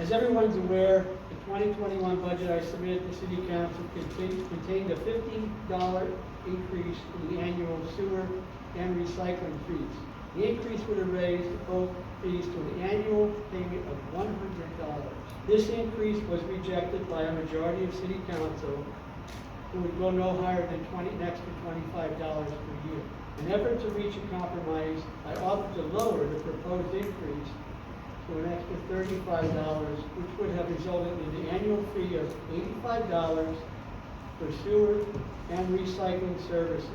As everyone's aware, the 2021 budget I submitted to City Council contained a $50 increase in the annual sewer and recycling fees. The increase would have raised both fees to an annual payment of $100. This increase was rejected by a majority of City Council, who would go no higher than an extra $25 per year. In an effort to reach a compromise, I offered to lower the proposed increase to an extra $35, which would have resulted in an annual fee of $85 for sewer and recycling services.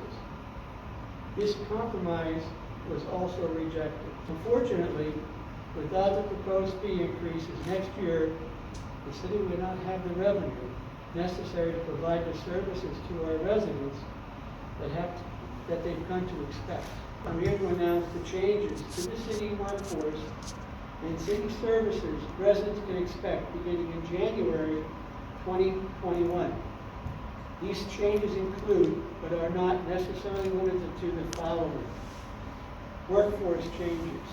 This compromise was also rejected. Unfortunately, without the proposed fee increases next year, the city would not have the revenue necessary to provide the services to our residents that they've come to expect. I'm here to announce the changes to the city workforce and city services residents can expect beginning in January 2021. These changes include, but are not necessarily limited to, the following: workforce changes,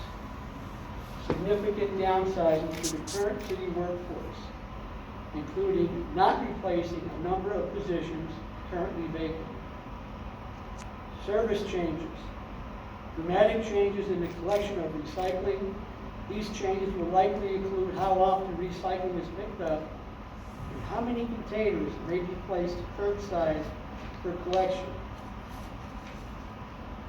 significant downsizing to the current city workforce, including not replacing a number of positions currently vacant. Service changes, dramatic changes in the collection of recycling. These changes will likely include how often recycling is picked up and how many containers may be placed curbside for collection.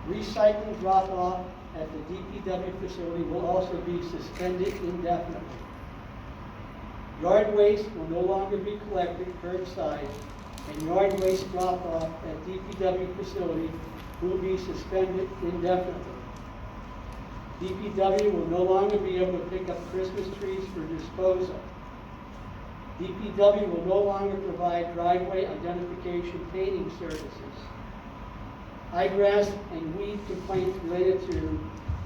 Recycling drop-off at the DPW facility will also be suspended indefinitely. Yard waste will no longer be collected curbside, and yard waste drop-off at DPW facility will be suspended indefinitely. DPW will no longer be able to pick up Christmas trees for disposal. DPW will no longer provide driveway identification painting services. High grass and weed complaints related to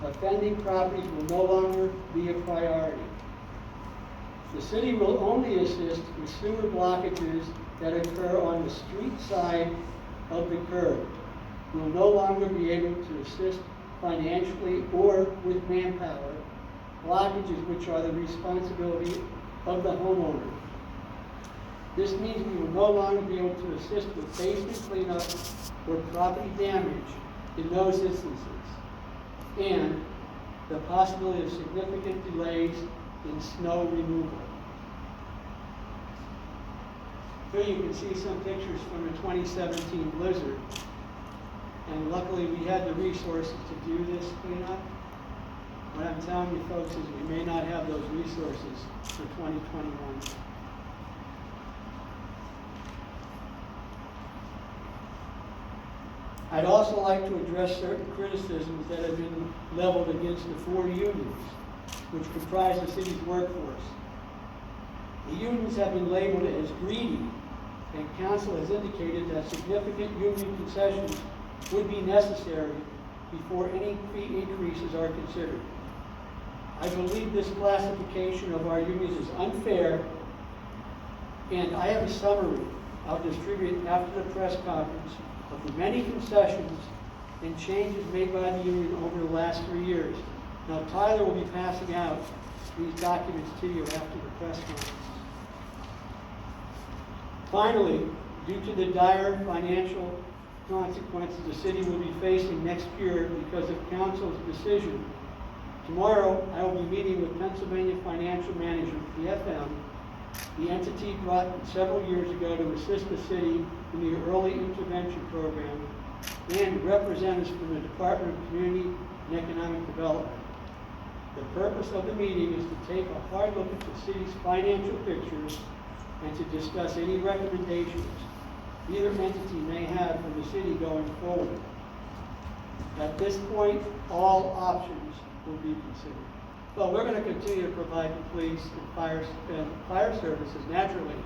offending properties will no longer be a priority. The city will only assist with sewer blockages that occur on the street side of the curb. We will no longer be able to assist financially or with manpower, blockages which are the responsibility of the homeowner. This means we will no longer be able to assist with basement cleanup or property damage in those instances, and the possibility of significant delays in snow removal. Here you can see some pictures from the 2017 blizzard. And luckily we had the resources to do this cleanup. What I'm telling you folks is we may not have those resources for 2021. I'd also like to address certain criticisms that have been leveled against the 4 unions, which comprise the city's workforce. The unions have been labeled as greedy, and council has indicated that significant union concessions would be necessary before any fee increases are considered. I believe this classification of our unions is unfair, and I have a summary I'll distribute after the press conference of the many concessions and changes made by the union over the last 3 years. Now, Tyler will be passing out these documents to you after the press conference. Finally, due to the dire financial consequences the city will be facing next year because of council's decision, tomorrow I will be meeting with Pennsylvania Financial Management, PFM, the entity brought in several years ago to assist the city in the early intervention program, and representatives from the Department of Community and Economic Development. The purpose of the meeting is to take a hard look at the city's financial pictures and to discuss any recommendations either entity may have for the city going forward. At this point, all options will be considered. Well, we're going to continue to provide the police and fire services naturally,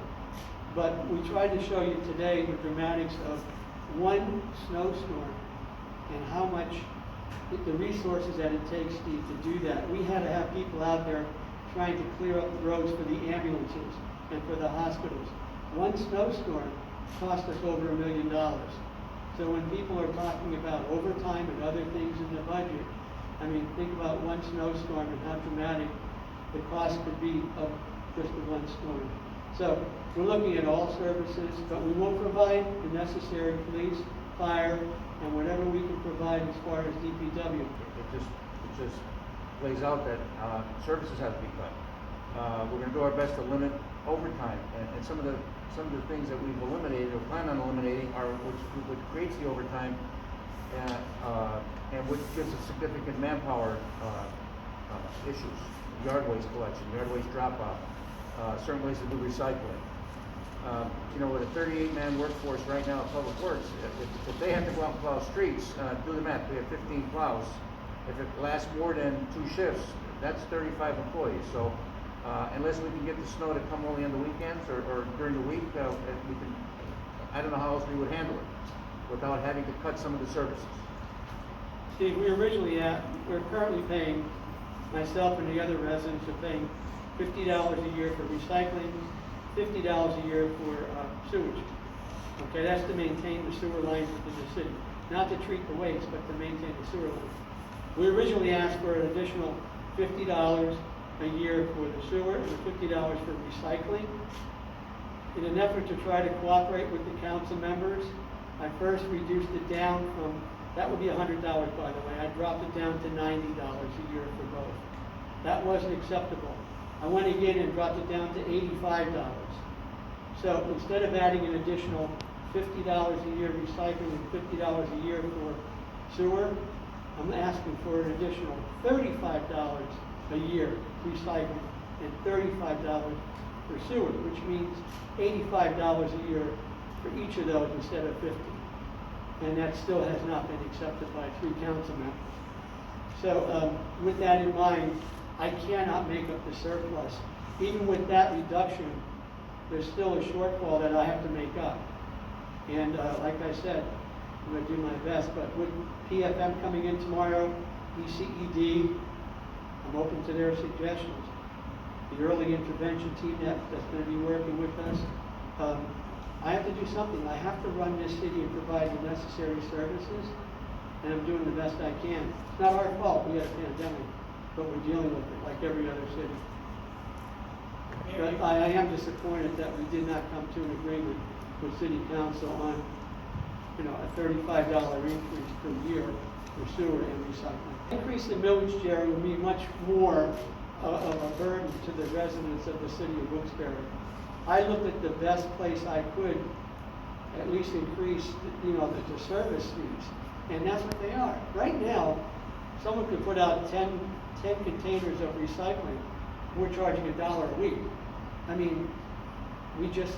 but we tried to show you today the dramatics of one snowstorm and how much the resources that it takes, Steve, to do that. We had to have people out there trying to clear up the roads for the ambulances and for the hospitals. One snowstorm cost us over $1 million. So when people are talking about overtime and other things in the budget, I mean, think about one snowstorm and how dramatic the cost could be of just the one storm. So we're looking at all services, but we will provide the necessary police, fire, and whatever we can provide as far as DPW. It just plays out that services have to be cut. We're going to do our best to limit overtime, and some of the things that we've eliminated or plan on eliminating are which creates the overtime, and which gives us significant manpower issues. Yard waste collection, yard waste drop off, certain ways to do recycling. With a 38-man workforce right now at Public Works, if they have to go out and plow streets, do the math, we have 15 plows. If it lasts more than 2 shifts, that's 35 employees. So unless we can get the snow to come only on the weekends or during the week, I don't know how else we would handle it without having to cut some of the services. Steve, we're currently paying, myself and the other residents are paying $50 a year for recycling, $50 a year for sewage. Okay, that's to maintain the sewer lines within the city. Not to treat the waste, but to maintain the sewer lines. We originally asked for an additional $50 a year for the sewer and $50 for recycling. In an effort to try to cooperate with the council members, I first reduced it down from, that would be $100 by the way, I dropped it down to $90 a year for both. That wasn't acceptable. I went again and dropped it down to $85. So instead of adding an additional $50 a year recycling and $50 a year for sewer, I'm asking for an additional $35 a year recycling and $35 for sewer, which means $85 a year for each of those instead of $50. And that still has not been accepted by 3 council members. So with that in mind, I cannot make up the surplus. Even with that reduction, there's still a shortfall that I have to make up. And like I said, I'm going to do my best, but with PFM coming in tomorrow, ECED, I'm open to their suggestions. The early intervention team that's going to be working with us, I have to do something. I have to run this city and provide the necessary services, and I'm doing the best I can. It's not our fault, we had a pandemic, but we're dealing with it like every other city. But I am disappointed that we did not come to an agreement with City Council on, a $35 increase per year for sewer and recycling. Increase in millage, Jerry, would be much more of a burden to the residents of the city of Wilkes-Barre. I looked at the best place I could at least increase, the service fees, and that's what they are. Right now, someone could put out 10 containers of recycling. We're charging $1 a week. I mean, we just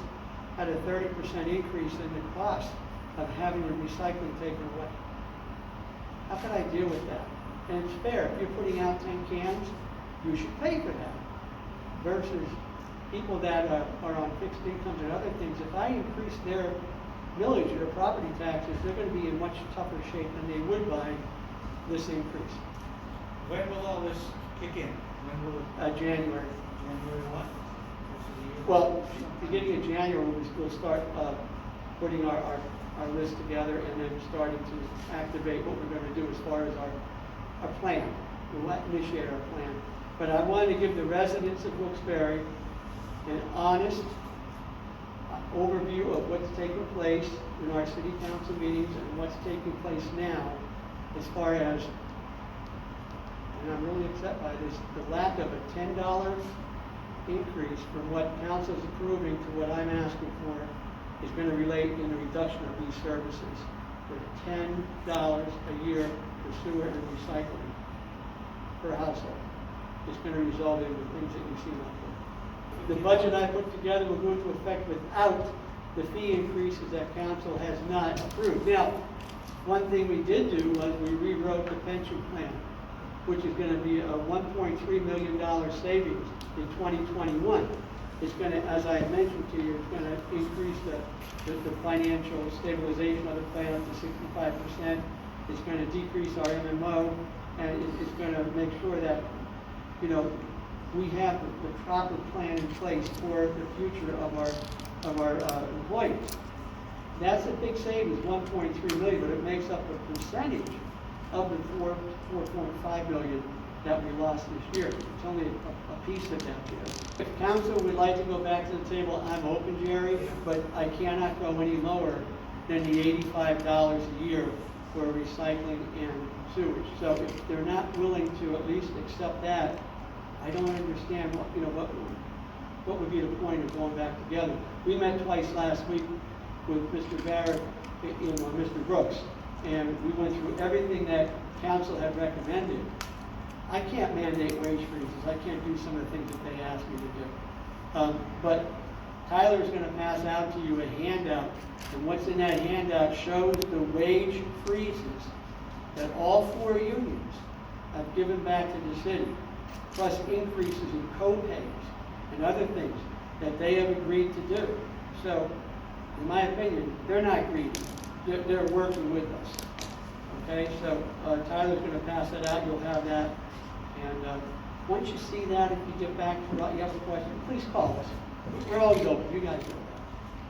had a 30% increase in the cost of having the recycling taken away. How can I deal with that? And it's fair. If you're putting out 10 cans, you should pay for that. Versus people that are on fixed incomes and other things, if I increase their millage or property taxes, they're going to be in much tougher shape than they would by this increase. When will all this kick in? When will it? January. January what? Well, beginning of January, we'll start putting our list together and then starting to activate what we're going to do as far as our plan. We'll initiate our plan. But I wanted to give the residents of Wilkes-Barre an honest overview of what's taking place in our city council meetings and what's taking place now as far as, and I'm really upset by this, the lack of a $10 increase from what council is approving to what I'm asking for is going to relate in the reduction of these services for $10 a year for sewer and recycling per household. It's going to result in the things that you see out there. The budget I put together will go into effect without the fee increases that council has not approved. Now, one thing we did do was we rewrote the pension plan, which is going to be a $1.3 million savings in 2021. It's going to, as I mentioned to you, it's going to increase the financial stabilization of the plan up to 65%. It's going to decrease our MMO, and it's going to make sure that, we have the proper plan in place for the future of our employees. That's a big savings, 1.3 million, but it makes up a percentage of the 4.5 million that we lost this year. It's only a piece of that, Jerry. If council would like to go back to the table, I'm open, Jerry, but I cannot go any lower than the $85 a year for recycling and sewage. So if they're not willing to at least accept that, I don't understand what would be the point of going back together. We met twice last week with Mr. Barrett and Mr. Brooks, and we went through everything that council had recommended. I can't mandate wage freezes. I can't do some of the things that they asked me to do. But Tyler's going to pass out to you a handout, and what's in that handout shows the wage freezes that all 4 unions have given back to the city, plus increases in co-pays and other things that they have agreed to do. So, in my opinion, they're not greedy. They're working with us. Okay, so Tyler's going to pass that out. You'll have that. And once you see that, if you get back to you have a question, please call us. We're always open. You guys know that.